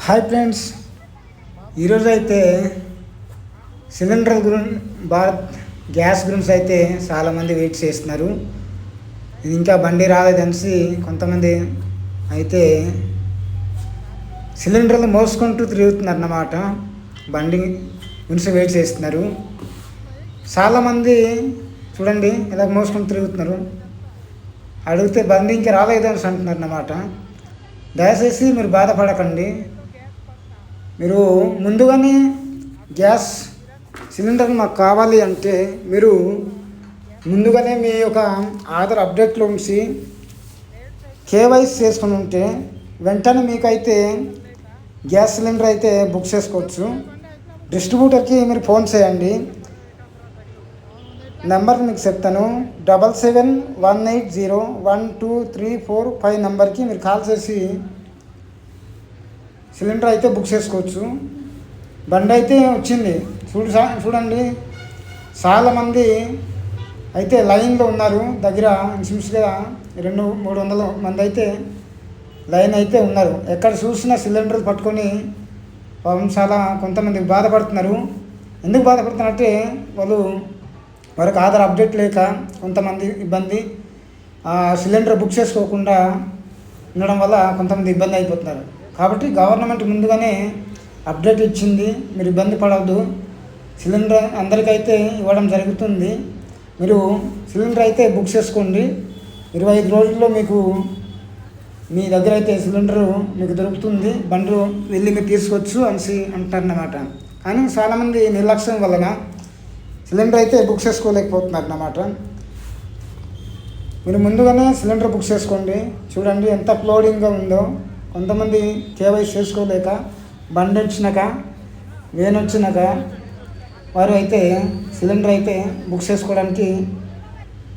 Hi friends, ఈరోజు అయితే cylinder గురించి భారత్ గ్యాస్ గురించి అయితే చాలామంది వెయిట్ చేస్తున్నారు. ఇది ఇంకా బండి రాలేదనిసి కొంతమంది అయితే సిలిండర్లు మోసుకుంటూ తిరుగుతున్నారు అన్నమాట. బండి గురించి వెయిట్ చేస్తున్నారు. చాలామంది చూడండి ఇలా మోసుకుంటూ తిరుగుతున్నారు. అడిగితే బండి ఇంకా రాలేదు అని అంటున్నారు అన్నమాట. దయచేసి మీరు బాధపడకండి. మీరు ముందుగానే గ్యాస్ సిలిండర్ మాకు కావాలి అంటే మీరు ముందుగానే మీ యొక్క ఆధార్ అప్డేట్లో ఉంచి కేవైసీ చేసుకుని ఉంటే వెంటనే మీకైతే గ్యాస్ సిలిండర్ అయితే బుక్ చేసుకోవచ్చు. డిస్ట్రిబ్యూటర్కి మీరు ఫోన్ చేయండి. నెంబర్ మీకు చెప్తాను. 7718012345 నెంబర్కి మీరు కాల్ చేసి సిలిండర్ అయితే బుక్ చేసుకోవచ్చు. బండి అయితే వచ్చింది. చూడండి చాలామంది అయితే లైన్లో ఉన్నారు. దగ్గర ఇంచుమించుగా 200-300 మంది అయితే లైన్ అయితే ఉన్నారు. ఎక్కడ చూసినా సిలిండర్లు పట్టుకొని పాపం చాలా కొంతమంది బాధపడుతున్నారు. ఎందుకు బాధపడుతున్నారంటే వారికి ఆధార్ అప్డేట్ లేక కొంతమంది ఇబ్బంది, సిలిండర్ బుక్ చేసుకోకుండా ఉండడం వల్ల కొంతమంది ఇబ్బంది అయిపోతున్నారు. కాబట్టి గవర్నమెంట్ ముందుగానే అప్డేట్ ఇచ్చింది. మీరు ఇబ్బంది పడవద్దు. సిలిండర్ అందరికైతే ఇవ్వడం జరుగుతుంది. మీరు సిలిండర్ అయితే బుక్ చేసుకోండి. 25 రోజుల్లో మీకు మీ దగ్గర అయితే సిలిండరు మీకు దొరుకుతుంది. బండి వెళ్ళి మీరు తీసుకోవచ్చు అనేసి అంటారన్నమాట. కానీ చాలామంది నిర్లక్ష్యం వలన సిలిండర్ అయితే బుక్ చేసుకోలేకపోతున్నారు అన్నమాట. మీరు ముందుగానే సిలిండర్ బుక్ చేసుకోండి. చూడండి ఎంత అప్లోడింగ్గా ఉందో. కొంతమంది కేవైసీ చేసుకోలేక బండి వచ్చినాక వేన్ వచ్చినాక వారు అయితే సిలిండర్ అయితే బుక్ చేసుకోవడానికి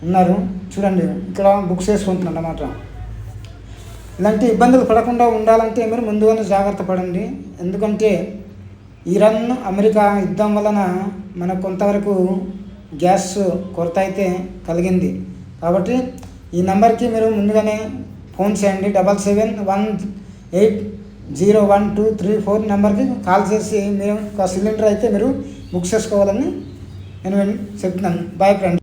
ఉన్నారు. చూడండి ఇక్కడ బుక్ చేసుకుంటున్నారు అన్నమాట. ఇలాంటి ఇబ్బందులు పడకుండా ఉండాలంటే మీరు ముందుగానే జాగ్రత్త పడండి. ఎందుకంటే ఇరాన్ అమెరికా యుద్ధం వలన మనకు కొంతవరకు గ్యాస్ కొరత అయితే కలిగింది. కాబట్టి ఈ నెంబర్కి మీరు ముందుగానే ఫోన్ చేయండి. 7718012345 నెంబర్కి కాల్ చేసి మీరు ఒక సిలిండర్ అయితే మీరు బుక్ చేసుకోవాలని నేను చెప్తున్నాను. Bye friends.